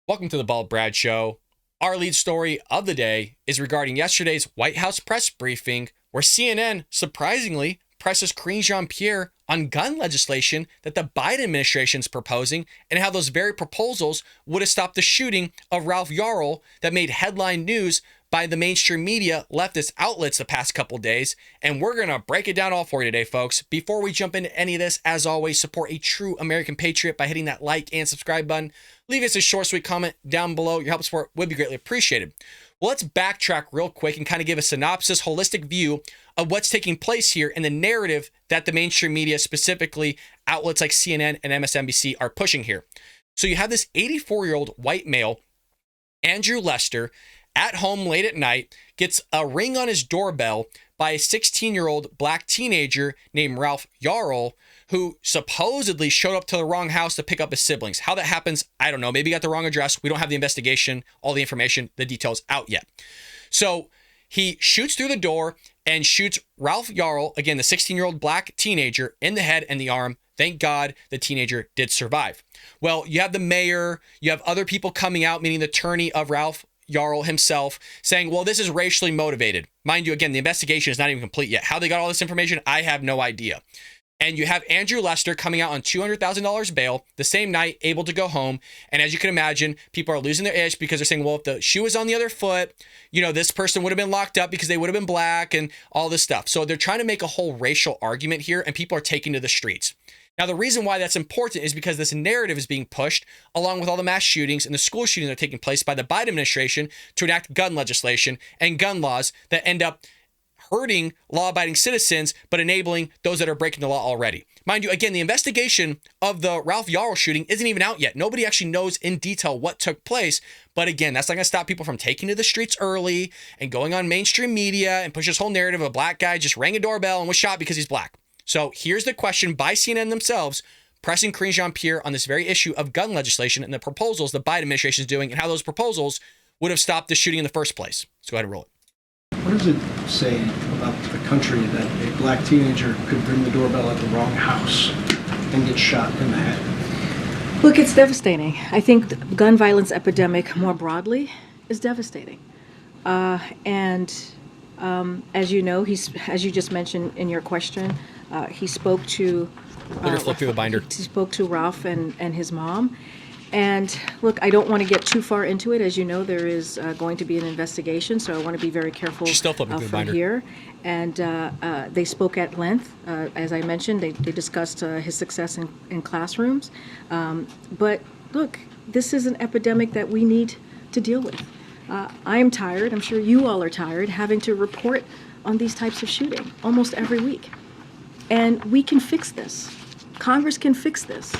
Welcome to the Bald Brad Show. Our lead story of the day is regarding yesterday's White House press briefing, where CNN surprisingly presses Jean-Pierre on gun legislation that the Biden administration is proposing, and how those very proposals would have stopped the shooting of Ralph Yarl that made headline news by the mainstream media leftist outlets the past couple days. And we're going to break it down all for you today, folks. Before we jump into any of this, as always, support a true American patriot by hitting that like and subscribe button. Leave us a short, sweet comment down below. Your help and support would be greatly appreciated. Well, let's backtrack real quick and kind of give a synopsis, holistic view of what's taking place here and the narrative that the mainstream media, specifically outlets like CNN and MSNBC, are pushing here. So you have this 84-year-old white male, Andrew Lester, at home late at night, gets a ring on his doorbell by a 16-year-old black teenager named Ralph Yarl, who supposedly showed up to the wrong house to pick up his siblings. How that happens, I don't know. Maybe he got the wrong address. We don't have the investigation, all the information, the details out yet. So he shoots through the door and shoots Ralph Yarl, again, the 16-year-old black teenager, in the head and the arm. Thank God the teenager did survive. Well, you have the mayor, you have other people coming out, meaning the attorney of Ralph Yarl himself, saying, well, this is racially motivated. Mind you, again, the investigation is not even complete yet. How they got all this information, I have no idea. And you have Andrew Lester coming out on $200,000 bail the same night, able to go home. And as you can imagine, people are losing their ish because they're saying, well, if the shoe was on the other foot, this person would have been locked up because they would have been black and all this stuff. So they're trying to make a whole racial argument here, and people are taking to the streets. Now, the reason why that's important is because this narrative is being pushed along with all the mass shootings and the school shootings that are taking place by the Biden administration to enact gun legislation and gun laws that end up hurting law-abiding citizens, but enabling those that are breaking the law already. Mind you, again, the investigation of the Ralph Yarl shooting isn't even out yet. Nobody actually knows in detail what took place. But again, that's not going to stop people from taking to the streets early and going on mainstream media and push this whole narrative of a black guy just rang a doorbell and was shot because he's black. So here's the question by CNN themselves, pressing Jean-Pierre on this very issue of gun legislation and the proposals the Biden administration is doing and how those proposals would have stopped the shooting in the first place. Let's go ahead and roll it. What does it say about the country that a black teenager could ring the doorbell at the wrong house and get shot in the head? Look, it's devastating. I think the gun violence epidemic more broadly is devastating. As you know, as you just mentioned in your question, he spoke to Flip through the binder. He spoke to Ralph and his mom. And look, I don't want to get too far into it. As you know, there is going to be an investigation, so I want to be very careful She's still flipping through the binder. here. And they spoke at length. As I mentioned, they discussed his success in classrooms. But look, this is an epidemic that we need to deal with. I am tired, I'm sure you all are tired, having to report on these types of shooting almost every week. And we can fix this. Congress can fix this.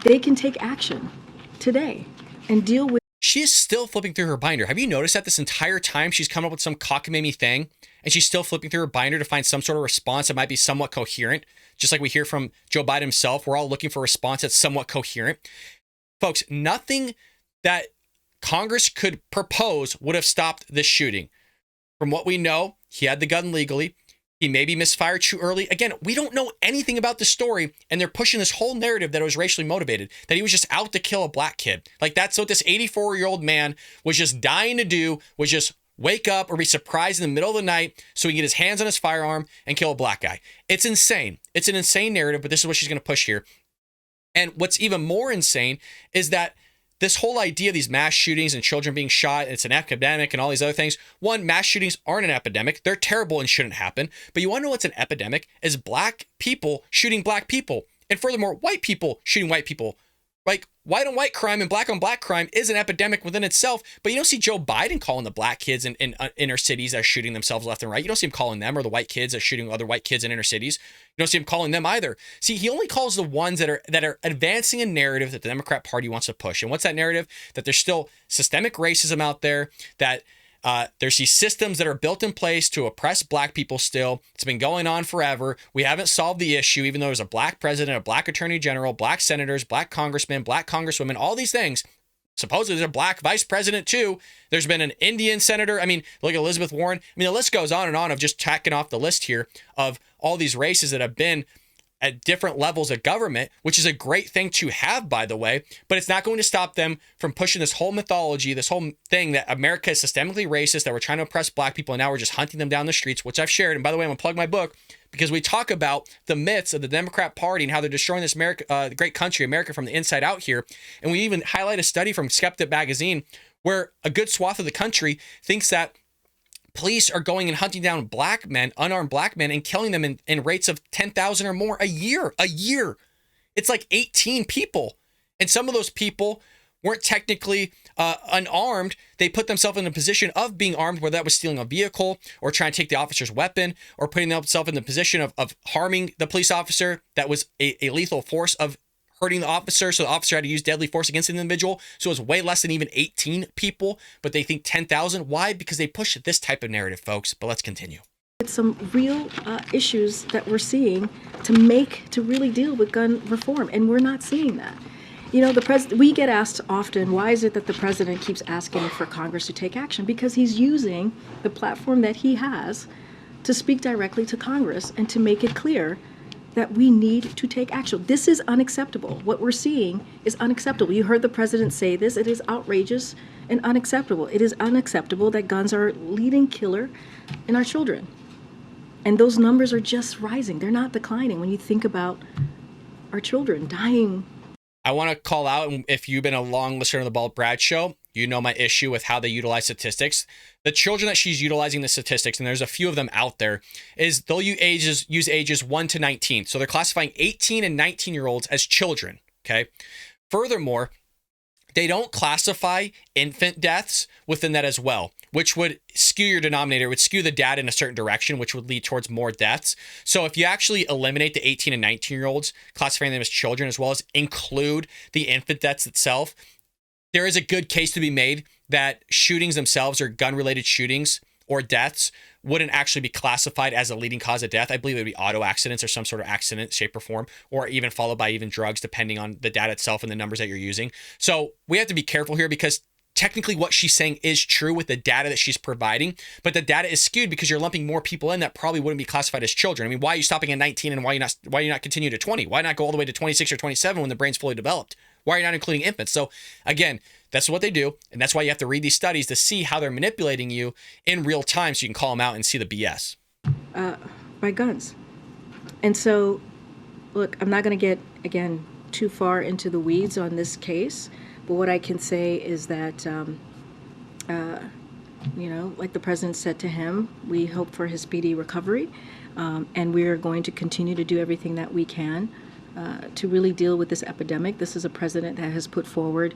They can take action today and deal with. She is still flipping through her binder. Have you noticed that this entire time she's come up with some cockamamie thing and she's still flipping through her binder to find some sort of response that might be somewhat coherent? Just like we hear from Joe Biden himself, we're all looking for a response that's somewhat coherent. Folks, nothing that Congress could propose would have stopped this shooting. From what we know, he had the gun legally. He maybe misfired too early. Again, we don't know anything about the story, and they're pushing this whole narrative that it was racially motivated, that he was just out to kill a black kid. Like, that's what this 84-year-old man was just dying to do, was just wake up or be surprised in the middle of the night so he can get his hands on his firearm and kill a black guy. It's insane. It's an insane narrative, but this is what she's going to push here. And what's even more insane is that this whole idea of these mass shootings and children being shot, it's an epidemic and all these other things. One, mass shootings aren't an epidemic. They're terrible and shouldn't happen. But you want to know what's an epidemic? Is black people shooting black people. And furthermore, white people shooting white people. Like, white on white crime and black on black crime is an epidemic within itself. But you don't see Joe Biden calling the black kids in inner cities that are shooting themselves left and right. You don't see him calling them, or the white kids that are shooting other white kids in inner cities. You don't see him calling them either. See, he only calls the ones that are advancing a narrative that the Democrat Party wants to push. And what's that narrative? That there's still systemic racism out there, that there's these systems that are built in place to oppress black people still. It's been going on forever. We haven't solved the issue, even though there's a black president, a black attorney general, black senators, black congressmen, black congresswomen, all these things. Supposedly there's a black vice president too. There's been an Indian senator. I mean, look at Elizabeth Warren. I mean, the list goes on and on of just tacking off the list here of all these races that have been at different levels of government, which is a great thing to have, by the way, but it's not going to stop them from pushing this whole mythology, this whole thing that America is systemically racist, that we're trying to oppress black people, and now we're just hunting them down the streets, which I've shared. And by the way, I'm going to plug my book because we talk about the myths of the Democrat Party and how they're destroying this America, great country, America, from the inside out here. And we even highlight a study from Skeptic magazine where a good swath of the country thinks that police are going and hunting down black men, unarmed black men, and killing them in rates of 10,000 or more a year. It's like 18 people. And some of those people weren't technically unarmed. They put themselves in a position of being armed, whether that was stealing a vehicle or trying to take the officer's weapon or putting themselves in the position of harming the police officer. That was a lethal force of hurting the officer. So the officer had to use deadly force against an individual. So it was way less than even 18 people, but they think 10,000. Why? Because they push this type of narrative, folks. But let's continue. It's some real issues that we're seeing to really deal with gun reform, and we're not seeing that. You know, we get asked often, why is it that the president keeps asking for Congress to take action? Because he's using the platform that he has to speak directly to Congress and to make it clear that we need to take action. This is unacceptable. What we're seeing is unacceptable. You heard the president say this. It is outrageous and unacceptable. It is unacceptable that guns are leading killer in our children. And those numbers are just rising. They're not declining when you think about our children dying. I want to call out, if you've been a long listener to the Bald Brad Show, you know my issue with how they utilize statistics. The children that she's utilizing the statistics, and there's a few of them out there, is they'll use ages 1 to 19. So they're classifying 18 and 19-year-olds as children, okay? Furthermore, they don't classify infant deaths within that as well, which would skew your denominator, would skew the data in a certain direction, which would lead towards more deaths. So if you actually eliminate the 18 and 19-year-olds, classifying them as children, as well as include the infant deaths itself, there is a good case to be made that shootings themselves, or gun-related shootings or deaths, wouldn't actually be classified as a leading cause of death. I believe it would be auto accidents or some sort of accident, shape or form, or even followed by even drugs, depending on the data itself and the numbers that you're using. So we have to be careful here, because technically what she's saying is true with the data that she's providing, but the data is skewed because you're lumping more people in that probably wouldn't be classified as children. I mean, why are you stopping at 19 and why are you not continuing to 20? Why not go all the way to 26 or 27 when the brain's fully developed? Why are you not including infants? So again, that's what they do. And that's why you have to read these studies to see how they're manipulating you in real time, so you can call them out and see the BS. By guns. And so, look, I'm not going to get, again, too far into the weeds on this case, but what I can say is that, like the president said to him, we hope for his speedy recovery, and we are going to continue to do everything that we can to really deal with this epidemic. This is a president that has put forward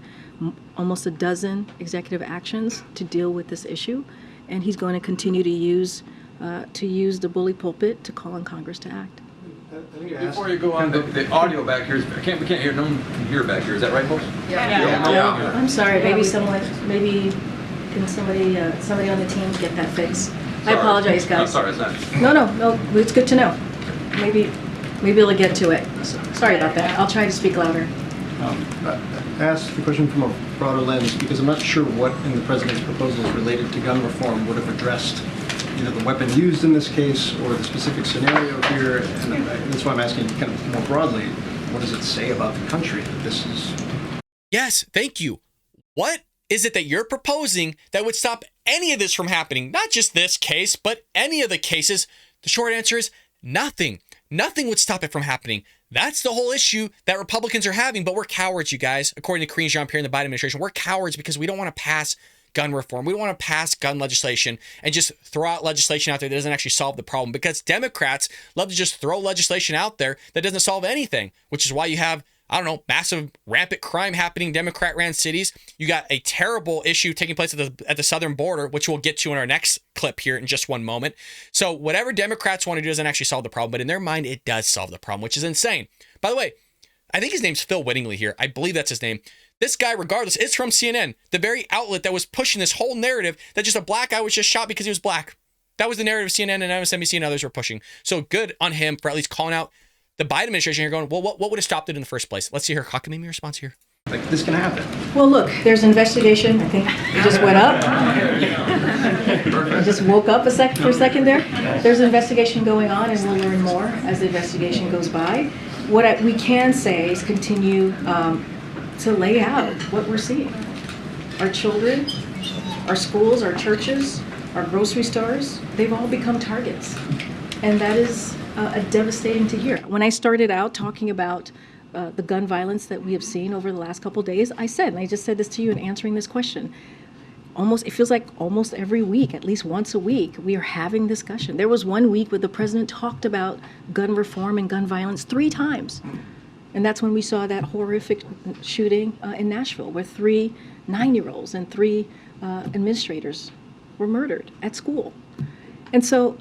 almost a dozen executive actions to deal with this issue, and he's going to continue to use the bully pulpit to call on Congress to act. Before you go on, the audio back here, we can't hear, no one can hear back here. Is that right, folks? Yeah. I'm sorry. Maybe can somebody on the team get that fixed? I apologize, guys. I'm sorry, it's not. No. It's good to know. Maybe we'll get to it. Sorry about that. I'll try to speak louder. I asked the question from a broader lens because I'm not sure what in the president's proposals related to gun reform would have addressed either the weapon used in this case or the specific scenario here. And that's why I'm asking kind of more broadly, what does it say about the country that this is? Yes, thank you. What is it that you're proposing that would stop any of this from happening? Not just this case, but any of the cases. The short answer is nothing. Nothing would stop it from happening. That's the whole issue that Republicans are having, but we're cowards, you guys. According to Karine Jean-Pierre and the Biden administration, we're cowards because we don't want to pass gun reform. We don't want to pass gun legislation and just throw out legislation out there that doesn't actually solve the problem, because Democrats love to just throw legislation out there that doesn't solve anything, which is why you have, massive rampant crime happening in Democrat-ran cities. You got a terrible issue taking place at the southern border, which we'll get to in our next clip here in just one moment. So whatever Democrats want to do doesn't actually solve the problem, but in their mind, it does solve the problem, which is insane. By the way, I think his name's Phil Whittingley here. I believe that's his name. This guy, regardless, is from CNN, the very outlet that was pushing this whole narrative that just a black guy was just shot because he was black. That was the narrative CNN and MSNBC and others were pushing. So good on him for at least calling out the Biden administration here, going, well, what would have stopped it in the first place? Let's see her cockamamie response here. Like, this can happen. Well, look, there's an investigation. I think it just went up. just woke up for a second there. There's an investigation going on, and we'll learn more as the investigation goes by. We can say is continue to lay out what we're seeing. Our children, our schools, our churches, our grocery stores, they've all become targets. And that is devastating to hear. When I started out talking about the gun violence that we have seen over the last couple of days, I said, and I just said this to you in answering this question, it feels like almost every week, at least once a week, we are having discussion. There was one week where the president talked about gun reform and gun violence 3 times. And that's when we saw that horrific shooting in Nashville, where 3 9-year-olds and 3 administrators were murdered at school. And so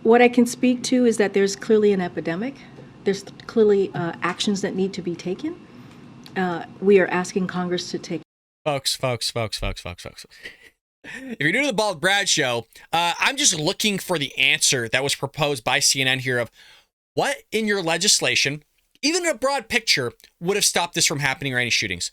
what I can speak to is that there's clearly an epidemic. There's clearly actions that need to be taken. We are asking Congress to take. Folks. If you're new to the Bald Brad Show, I'm just looking for the answer that was proposed by CNN here of what in your legislation, even in a broad picture, would have stopped this from happening or any shootings.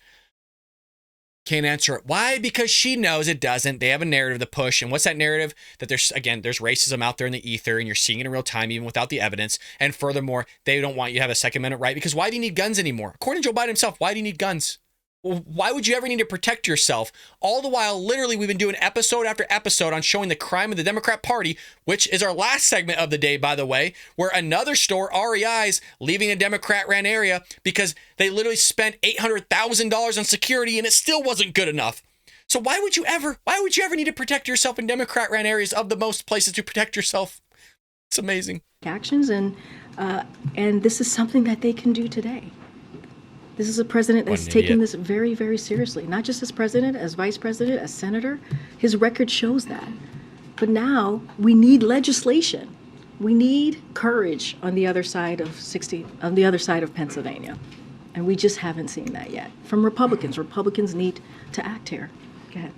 Can't answer it. Why? Because she knows it doesn't. They have a narrative to push. And what's that narrative? That there's racism out there in the ether and you're seeing it in real time, even without the evidence. And furthermore, they don't want you to have a Second Amendment right. Because why do you need guns anymore? According to Joe Biden himself, why do you need guns? Well, why would you ever need to protect yourself? All the while, literally, we've been doing episode after episode on showing the crime of the Democrat Party, which is our last segment of the day, by the way, where another store, REI's, leaving a Democrat-ran area because they literally spent $800,000 on security and it still wasn't good enough. So why would you ever need to protect yourself in Democrat-ran areas of the most places to protect yourself? It's amazing. Actions, and this is something that they can do today. This is a president that's taking this very, very seriously. Not just as president, as vice president, as senator. His record shows that. But now we need legislation. We need courage on the other side of Pennsylvania. And we just haven't seen that yet. From Republicans. Republicans need to act here. Go ahead.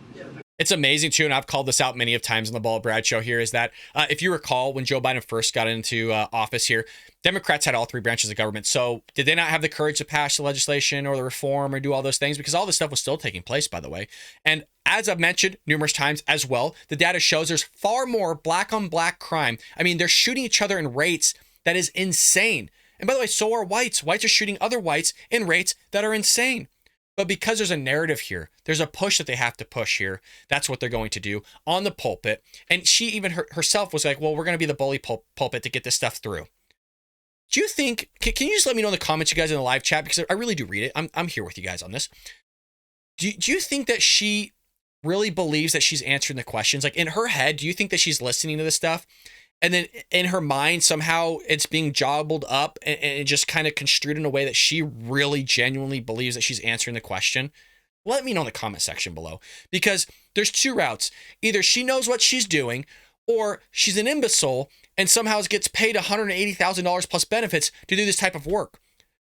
It's amazing, too, and I've called this out many of times on the Bald Brad Show here, is that if you recall, when Joe Biden first got into office here, Democrats had all 3 branches of government. So did they not have the courage to pass the legislation or the reform or do all those things? Because all this stuff was still taking place, by the way. And as I've mentioned numerous times as well, the data shows there's far more black on black crime. I mean, they're shooting each other in rates that is insane. And by the way, so are whites. Whites are shooting other whites in rates that are insane. But because there's a narrative here, there's a push that they have to push here. That's what they're going to do on the pulpit. And she even herself was like, well, we're going to be the bully pulpit to get this stuff through. Do you think, can you just let me know in the comments, you guys, in the live chat? Because I really do read it. I'm here with you guys on this. Do you think that she really believes that she's answering the questions? Like in her head, do you think that she's listening to this stuff? And then in her mind, somehow it's being jobbled up and just kind of construed in a way that she really genuinely believes that she's answering the question? Let me know in the comment section below. Because there's 2 routes. Either she knows what she's doing, or she's an imbecile and somehow gets paid $180,000 plus benefits to do this type of work.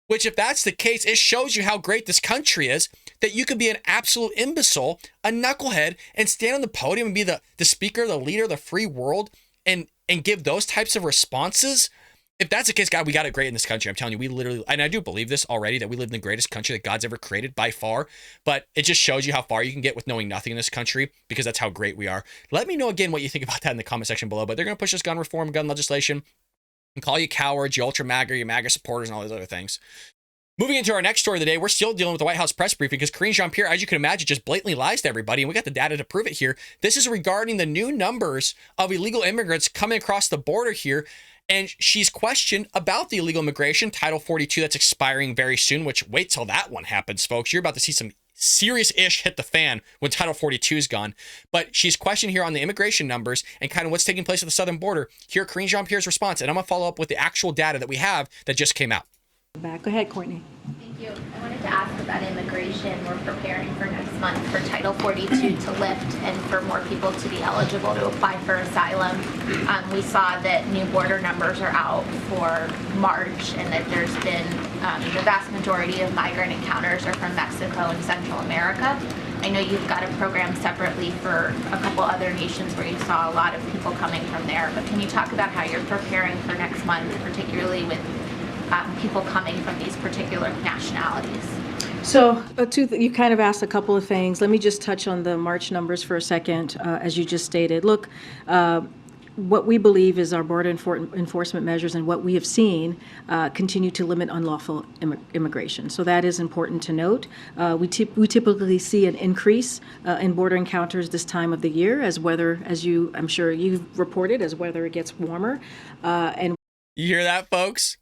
Which, if that's the case, it shows you how great this country is, that you could be an absolute imbecile, a knucklehead, and stand on the podium and be the speaker, the leader of the free world, and give those types of responses. If that's the case, God, we got it great in this country. I'm telling you, we literally, and I do believe this already, that we live in the greatest country that God's ever created by far. But it just shows you how far you can get with knowing nothing in this country, because that's how great we are. Let me know again what you think about that in the comment section below. But they're going to push this gun reform, gun legislation, and call you cowards, you ultra MAGA, you MAGA supporters, and all those other things. Moving into our next story of the day, we're still dealing with the White House press briefing because Karine Jean-Pierre, as you can imagine, just blatantly lies to everybody, and we got the data to prove it here. This is regarding the new numbers of illegal immigrants coming across the border here, and she's questioned about the illegal immigration, Title 42, that's expiring very soon, which wait till that one happens, folks. You're about to see some serious-ish hit the fan when Title 42 is gone. But she's questioned here on the immigration numbers and kind of what's taking place at the southern border. Here, Karine Jean-Pierre's response, and I'm going to follow up with the actual data that we have that just came out. Back. Go ahead, Courtney. Thank you. I wanted to ask about immigration. We're preparing for next month for Title 42 to lift and for more people to be eligible to apply for asylum. We saw that new border numbers are out for March and that there's been the vast majority of migrant encounters are from Mexico and Central America. I know you've got a program separately for a couple other nations where you saw a lot of people coming from there, but can you talk about how you're preparing for next month, particularly with people coming from these particular nationalities? So, you kind of asked a couple of things. Let me just touch on the March numbers for a second, as you just stated. Look, what we believe is our border enforcement measures and what we have seen continue to limit unlawful immigration. So that is important to note. We typically see an increase in border encounters this time of the year as weather, I'm sure you've reported, as weather gets warmer. And You hear that, folks?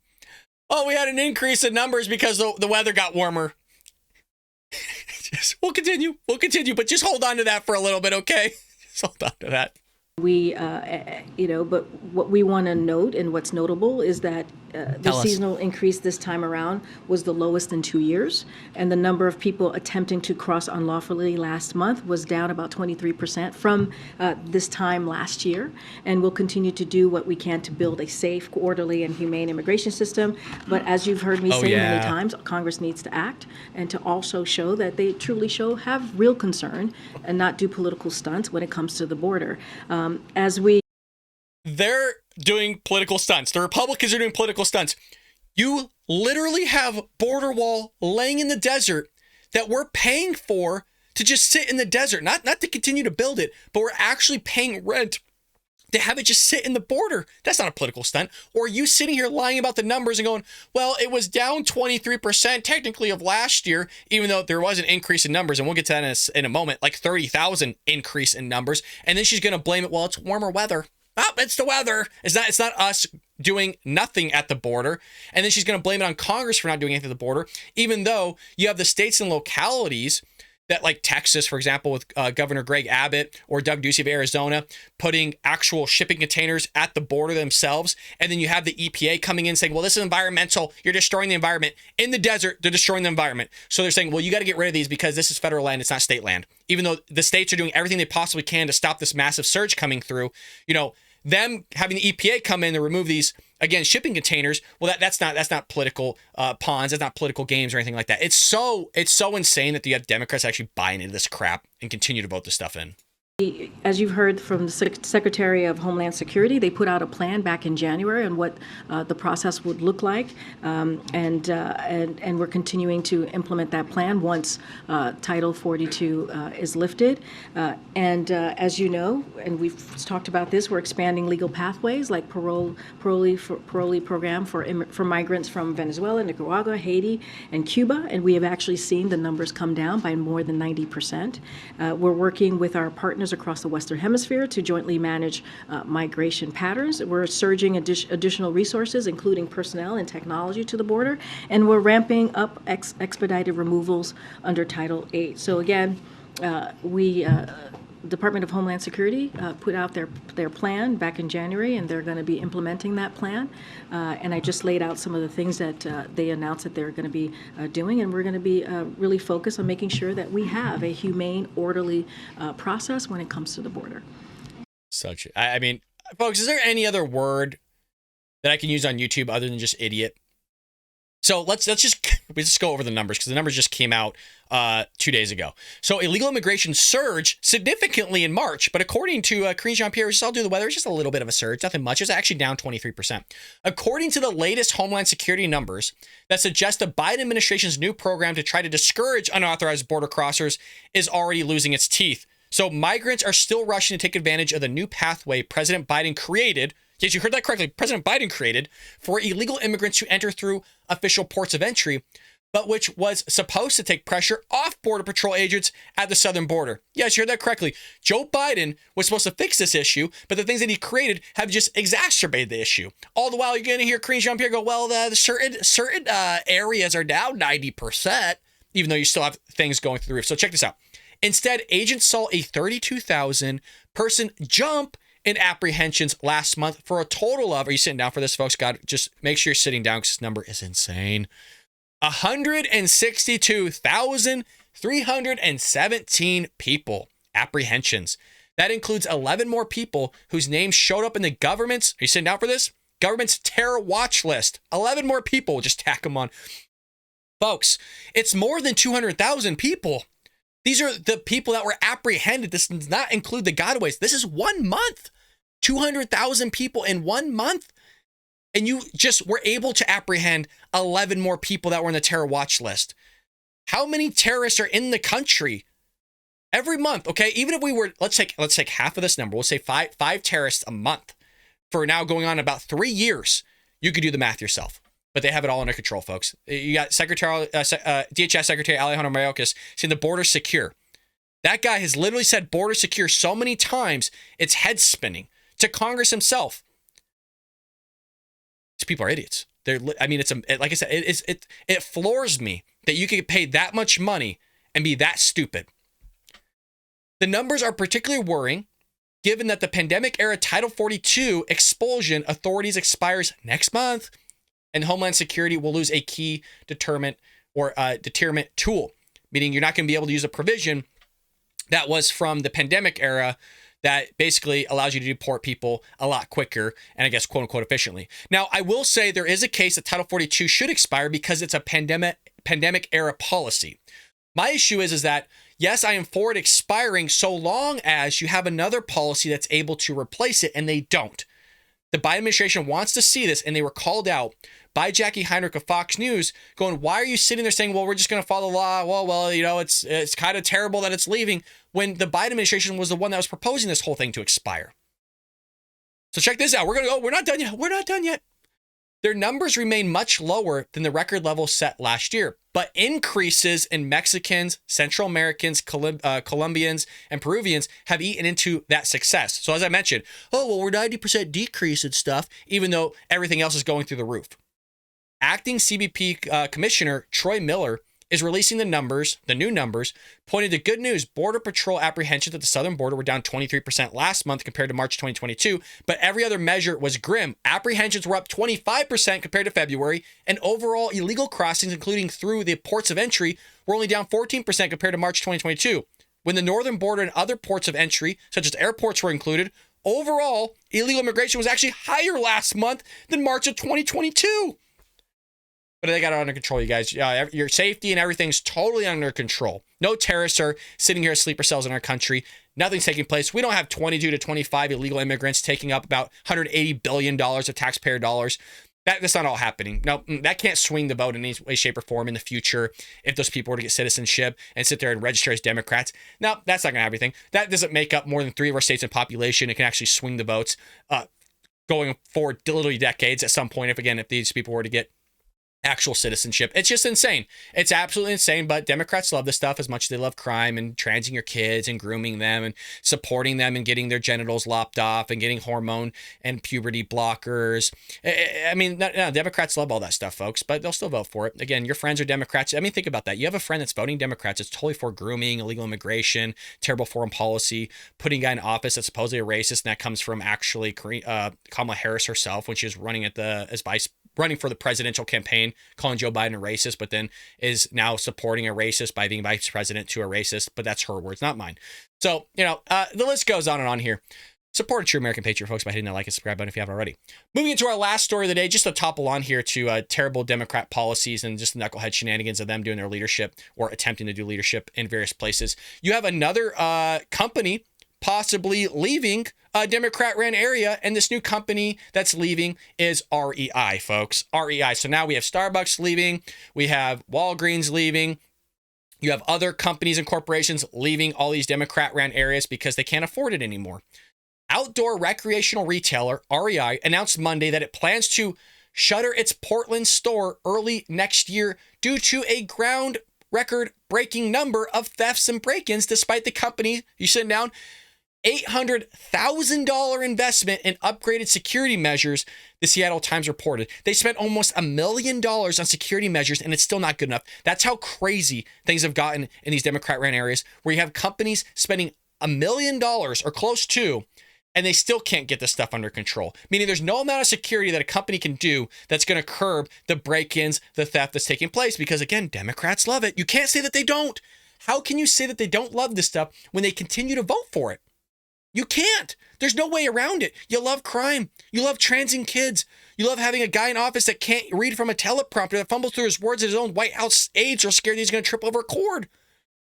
Oh, we had an increase in numbers because the weather got warmer. We'll continue, but just hold on to that for a little bit, okay? Just hold on to that. We, but what we want to note and what's notable is that the Tell us. seasonal increase this time around was the lowest in 2 years. And the number of people attempting to cross unlawfully last month was down about 23% from this time last year. And we'll continue to do what we can to build a safe, orderly, and humane immigration system. But as you've heard me say many times, Congress needs to act and to also show that they truly have real concern and not do political stunts when it comes to the border. They're doing political stunts. The Republicans are doing political stunts. You literally have border wall laying in the desert that we're paying for to just sit in the desert, not to continue to build it, but we're actually paying rent to have it just sit in the border. That's not a political stunt. Or you sitting here lying about the numbers and going, well, it was down 23% technically of last year, even though there was an increase in numbers. And we'll get to that in a moment, like 30,000 increase in numbers. And then she's going to blame it. Well, it's warmer weather. Oh, it's the weather. It's not us doing nothing at the border. And then she's going to blame it on Congress for not doing anything at the border, even though you have the states and localities that, like Texas, for example, with Governor Greg Abbott or Doug Ducey of Arizona, putting actual shipping containers at the border themselves. And then you have the EPA coming in saying, well, this is environmental. You're destroying the environment. In the desert, they're destroying the environment. So they're saying, well, you got to get rid of these because this is federal land. It's not state land. Even though the states are doing everything they possibly can to stop this massive surge coming through, them having the EPA come in to remove these, again, shipping containers, well, that's not political pawns. That's not political games or anything like that. It's so insane that you have Democrats actually buying into this crap and continue to vote this stuff in. As you've heard from the Secretary of Homeland Security, they put out a plan back in January on what the process would look like, and we're continuing to implement that plan once Title 42 is lifted. And as you know, and we've talked about this, we're expanding legal pathways like parolee program for migrants from Venezuela, Nicaragua, Haiti, and Cuba, and we have actually seen the numbers come down by more than 90%. We're working with our partners across the Western Hemisphere to jointly manage migration patterns. We're surging additional resources, including personnel and technology, to the border, and we're ramping up expedited removals under Title 8. So again, Department of Homeland Security put out their plan back in January, and they're going to be implementing that plan. And I just laid out some of the things that they announced that they're going to be doing, and we're going to be really focused on making sure that we have a humane, orderly process when it comes to the border. I mean, folks, is there any other word that I can use on YouTube other than just idiot? So let's just go over the numbers, because the numbers just came out 2 days ago. So illegal immigration surged significantly in March, but according to Jean-Pierre, we just all do the weather, it's just a little bit of a surge, nothing much. It's actually down 23%. According to the latest Homeland Security numbers that suggest the Biden administration's new program to try to discourage unauthorized border crossers is already losing its teeth. So migrants are still rushing to take advantage of the new pathway President Biden created. Yes, you heard that correctly. President Biden created for illegal immigrants to enter through official ports of entry, but which was supposed to take pressure off Border Patrol agents at the southern border. Yes, you heard that correctly. Joe Biden was supposed to fix this issue, but the things that he created have just exacerbated the issue. All the while, you're going to hear Jean-Pierre go, well, the certain areas are down 90%, even though you still have things going through the roof. So check this out. Instead, agents saw a 32,000 person jump in apprehensions last month for a total of, are you sitting down for this, folks? God, just make sure you're sitting down because this number is insane. 162,317 people, apprehensions. That includes 11 more people whose names showed up in the government's, are you sitting down for this? Government's terror watch list. 11 more people, just tack them on. Folks, it's more than 200,000 people. These are the people that were apprehended. This does not include the gotaways. This is 1 month. 200,000 people in 1 month. And you just were able to apprehend 11 more people that were on the terror watch list. How many terrorists are in the country every month? Okay, even if we were, let's take half of this number. We'll say five terrorists a month for now going on about 3 years. You could do the math yourself, but they have it all under control, folks. You got DHS Secretary Alejandro Mayorkas saying the border's secure. That guy has literally said border secure so many times, it's head spinning to Congress himself. These people are idiots. I mean, like I said, it floors me that you can get paid that much money and be that stupid. The numbers are particularly worrying, given that the pandemic era Title 42 expulsion authorities expires next month, and Homeland Security will lose a key deterrent tool, meaning you're not going to be able to use a provision that was from the pandemic era that basically allows you to deport people a lot quicker and I guess quote unquote efficiently. Now, I will say there is a case that Title 42 should expire because it's a pandemic era policy. My issue is that, yes, I am for it expiring so long as you have another policy that's able to replace it, and they don't. The Biden administration wants to see this, and they were called out by Jackie Heinrich of Fox News going, why are you sitting there saying, well, we're just going to follow the law. Well, you know, it's kind of terrible that it's leaving, when the Biden administration was the one that was proposing this whole thing to expire. So check this out. We're not done yet. We're not done yet. Their numbers remain much lower than the record level set last year, but increases in Mexicans, Central Americans, Colombians, and Peruvians have eaten into that success. So as I mentioned, we're 90% decrease in stuff, even though everything else is going through the roof. Acting CBP Commissioner Troy Miller is releasing the new numbers, pointing to good news. Border Patrol apprehensions at the southern border were down 23% last month compared to March 2022, but every other measure was grim. Apprehensions were up 25% compared to February, and overall illegal crossings, including through the ports of entry, were only down 14% compared to March 2022. When the northern border and other ports of entry, such as airports, were included, overall illegal immigration was actually higher last month than March of 2022. But they got it under control, you guys. Your safety and everything's totally under control. No terrorists are sitting here as sleeper cells in our country. Nothing's taking place. We don't have 22 to 25 illegal immigrants taking up about $180 billion of taxpayer dollars. That's not all happening. No, that can't swing the vote in any way, shape, or form in the future if those people were to get citizenship and sit there and register as Democrats. No, that's not going to have anything. That doesn't make up more than 3 of our states in population. It can actually swing the votes going forward literally decades at some point if these people were to get actual citizenship. It's just insane. It's absolutely insane, but Democrats love this stuff as much as they love crime and transing your kids and grooming them and supporting them and getting their genitals lopped off and getting hormone and puberty blockers. I mean, no, Democrats love all that stuff, folks, but they'll still vote for it. Again, your friends are Democrats. I mean, think about that. You have a friend that's voting Democrats. It's totally for grooming, illegal immigration, terrible foreign policy, putting a guy in office that's supposedly a racist, and that comes from actually Kamala Harris herself when she was running for the presidential campaign, calling Joe Biden a racist, but then is now supporting a racist by being vice president to a racist. But that's her words, not mine. So, the list goes on and on here. Support a true American patriot, folks, by hitting that like and subscribe button if you haven't already. Moving into our last story of the day, just to topple on here to terrible Democrat policies and just the knucklehead shenanigans of them doing their leadership or attempting to do leadership in various places. You have another company possibly leaving a Democrat-ran area, and this new company that's leaving is REI, folks. REI. So now we have Starbucks leaving, we have Walgreens leaving, you have other companies and corporations leaving all these Democrat-ran areas because they can't afford it anymore. Outdoor recreational retailer REI announced Monday that it plans to shutter its Portland store early next year due to a ground record-breaking number of thefts and break-ins, despite the company, you sit down, $800,000 investment in upgraded security measures, the Seattle Times reported. They spent almost $1 million on security measures, and it's still not good enough. That's how crazy things have gotten in these Democrat-ran areas, where you have companies spending $1 million or close to, and they still can't get this stuff under control. Meaning there's no amount of security that a company can do that's going to curb the break-ins, the theft that's taking place, because again, Democrats love it. You can't say that they don't. How can you say that they don't love this stuff when they continue to vote for it? You can't. There's no way around it. You love crime. You love transing kids. You love having a guy in office that can't read from a teleprompter, that fumbles through his words, and his own White House aides are scared he's going to trip over a cord.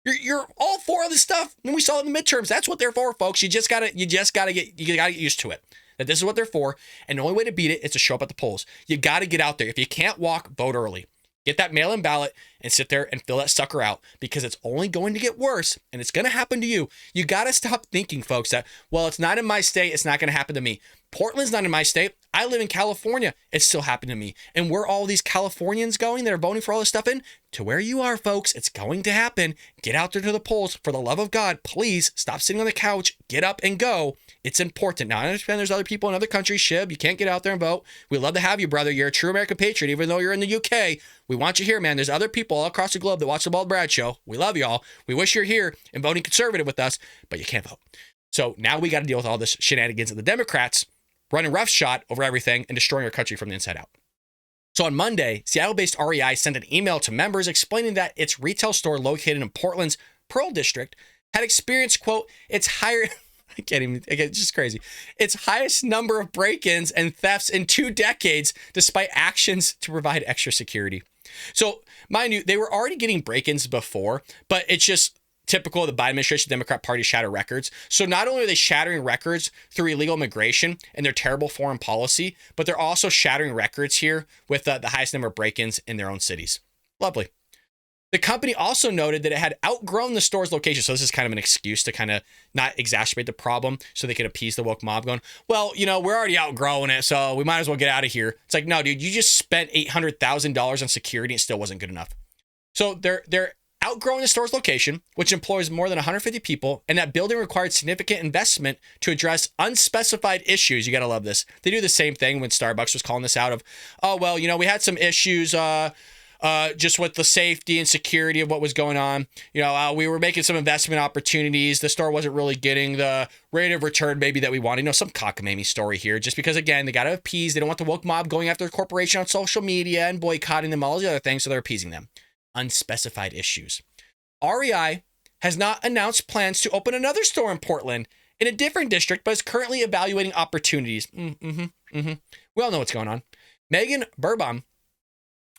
You're all for this stuff, and we saw it in the midterms. That's what they're for, folks. You gotta get used to it. That this is what they're for, and the only way to beat it is to show up at the polls. You got to get out there. If you can't walk, vote early. Get that mail-in ballot and sit there and fill that sucker out, because it's only going to get worse, and it's going to happen to you. You got to stop thinking, folks, that, well, it's not in my state, it's not going to happen to me. Portland's not in my state. I live in California. It's still happening to me. And where all these Californians going that are voting for all this stuff in? To where you are, folks. It's going to happen. Get out there to the polls. For the love of God, please stop sitting on the couch. Get up and go. It's important. Now, I understand there's other people in other countries. Shib, you can't get out there and vote. We'd love to have you, brother. You're a true American patriot, even though you're in the UK. We want you here, man. There's other people all across the globe that watch the Bald Brad Show. We love y'all. We wish you're here and voting conservative with us, but you can't vote. So now we got to deal with all this shenanigans of the Democrats running roughshod over everything and destroying our country from the inside out. So on Monday, Seattle-based REI sent an email to members explaining that its retail store located in Portland's Pearl District had experienced, quote, its higher... it's just crazy. Its highest number of break-ins and thefts in 2 decades, despite actions to provide extra security. So, mind you, they were already getting break-ins before, but it's just typical of the Biden administration, Democrat Party shatter records. So not only are they shattering records through illegal immigration and their terrible foreign policy, but they're also shattering records here with the highest number of break-ins in their own cities. Lovely. The company also noted that it had outgrown the store's location. So this is kind of an excuse to kind of not exacerbate the problem so they could appease the woke mob, going, well, you know, we're already outgrowing it, so we might as well get out of here. It's like, no, dude, you just spent $800,000 on security and it still wasn't good enough. So they're outgrowing the store's location, which employs more than 150 people, and that building required significant investment to address unspecified issues. You got to love this. They do the same thing when Starbucks was calling this out of, oh, well, you know, we had some issues just with the safety and security of what was going on. You know, we were making some investment opportunities. The store wasn't really getting the rate of return maybe that we wanted. You know, some cockamamie story here, just because, again, they got to appease. They don't want the woke mob going after the corporation on social media and boycotting them, all the other things, so they're appeasing them. Unspecified issues. REI has not announced plans to open another store in Portland in a different district, but is currently evaluating opportunities. We all know what's going on. Megan Burbam,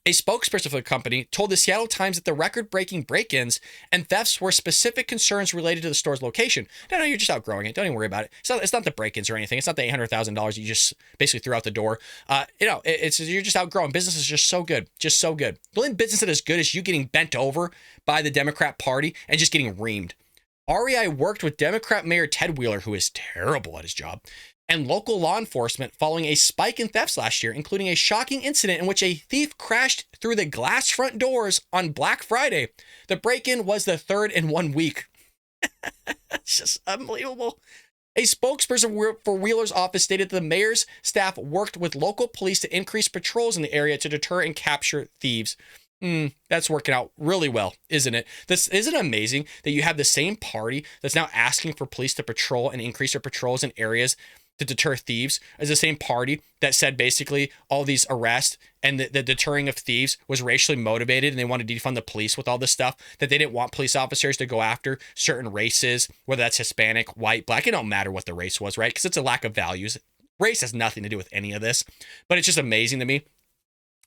a spokesperson for the company, told the Seattle Times that the record-breaking break-ins and thefts were specific concerns related to the store's location. No, you're just outgrowing it. Don't even worry about it. It's not the break-ins or anything. It's not the $800,000 you just basically threw out the door. You're just outgrowing. Business is just so good. Just so good. The only business that is good is you getting bent over by the Democrat Party and just getting reamed. REI worked with Democrat Mayor Ted Wheeler, who is terrible at his job, and local law enforcement following a spike in thefts last year, including a shocking incident in which a thief crashed through the glass front doors on Black Friday. The break-in was the third in 1 week. It's just unbelievable. A spokesperson for Wheeler's office stated that the mayor's staff worked with local police to increase patrols in the area to deter and capture thieves. That's working out really well, isn't it? This isn't amazing that you have the same party that's now asking for police to patrol and increase their patrols in areas to deter thieves as the same party that said basically all these arrests and the deterring of thieves was racially motivated, and they wanted to defund the police with all this stuff, that they didn't want police officers to go after certain races, whether that's Hispanic, white, black. It don't matter what the race was, right? Because it's a lack of values. Race has nothing to do with any of this, but it's just amazing to me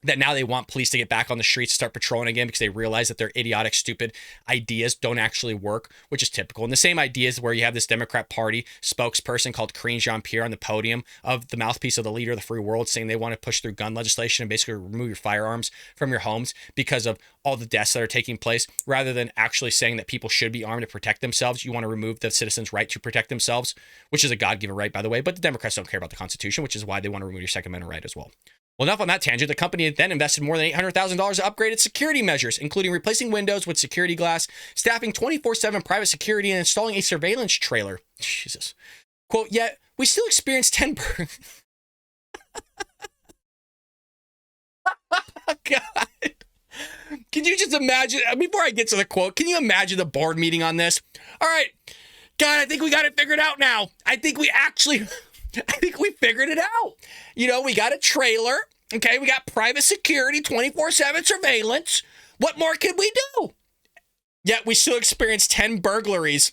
that now they want police to get back on the streets, start patrolling again, because they realize that their idiotic, stupid ideas don't actually work, which is typical. And the same ideas where you have this Democrat Party spokesperson called jean-pierre on the podium of the mouthpiece of the leader of the free world, saying they want to push through gun legislation and basically remove your firearms from your homes because of all the deaths that are taking place, rather than actually saying that people should be armed to protect themselves. You want to remove the citizens' right to protect themselves, which is a God-given right, by the way, but the Democrats don't care about the Constitution, which is why they want to remove your Second Amendment right as well. Well, enough on that tangent. The company then invested more than $800,000 to upgrade its security measures, including replacing windows with security glass, staffing 24/7 private security, and installing a surveillance trailer. Jesus. Quote, yet we still experience 10... God. Can you just imagine, before I get to the quote, can you imagine the board meeting on this? All right, God, I think we got it figured out now. I think we figured it out. You know, we got a trailer. Okay, we got private security, 24/7 surveillance. What more could we do? Yet we still experienced 10 burglaries,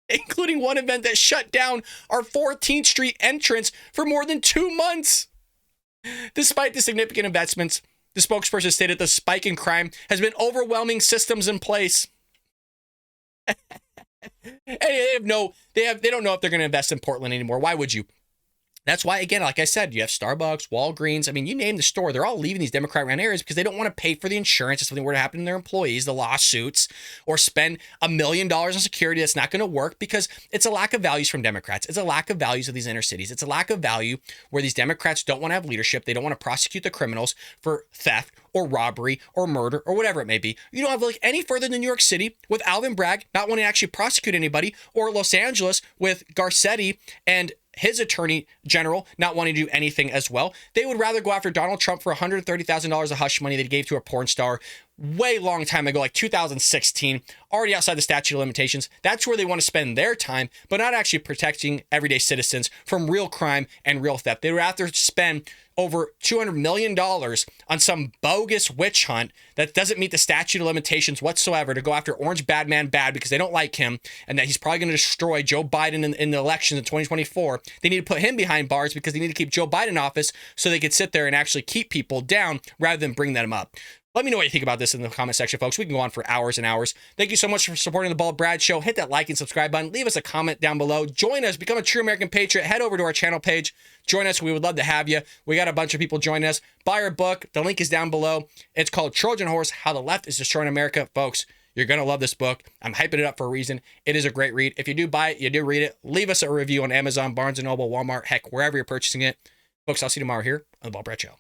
including one event that shut down our 14th Street entrance for more than 2 months. Despite the significant investments, the spokesperson stated the spike in crime has been overwhelming systems in place. And they don't know if they're going to invest in Portland anymore. Why would you? That's why, again, like I said, you have Starbucks, Walgreens. I mean, you name the store, they're all leaving these Democrat-run areas because they don't want to pay for the insurance if something were to happen to their employees, the lawsuits, or spend $1 million on security that's not going to work because it's a lack of values from Democrats. It's a lack of values of these inner cities. It's a lack of value where these Democrats don't want to have leadership. They don't want to prosecute the criminals for theft or robbery or murder or whatever it may be. You don't have like any further than New York City with Alvin Bragg not wanting to actually prosecute anybody, or Los Angeles with Garcetti and his attorney general not wanting to do anything as well. They would rather go after Donald Trump for $130,000 of hush money that he gave to a porn star way long time ago, like 2016, already outside the statute of limitations. That's where they want to spend their time, but not actually protecting everyday citizens from real crime and real theft. They'd rather spend over $200 million on some bogus witch hunt that doesn't meet the statute of limitations whatsoever to go after Orange Bad Man Bad because they don't like him and that he's probably going to destroy Joe Biden in the elections in 2024. They need to put him behind bars because they need to keep Joe Biden in office so they could sit there and actually keep people down rather than bring them up. Let me know what you think about this in the comment section, folks. We can go on for hours and hours. Thank you so much for supporting the Bald Brad Show. Hit that like and subscribe button. Leave us a comment down below. Join us. Become a true American patriot. Head over to our channel page. Join us. We would love to have you. We got a bunch of people joining us. Buy our book. The link is down below. It's called Trojan Horse, How the Left is Destroying America. Folks, you're going to love this book. I'm hyping it up for a reason. It is a great read. If you do buy it, you do read it, leave us a review on Amazon, Barnes & Noble, Walmart, heck, wherever you're purchasing it. Folks, I'll see you tomorrow here on the Bald Brad Show.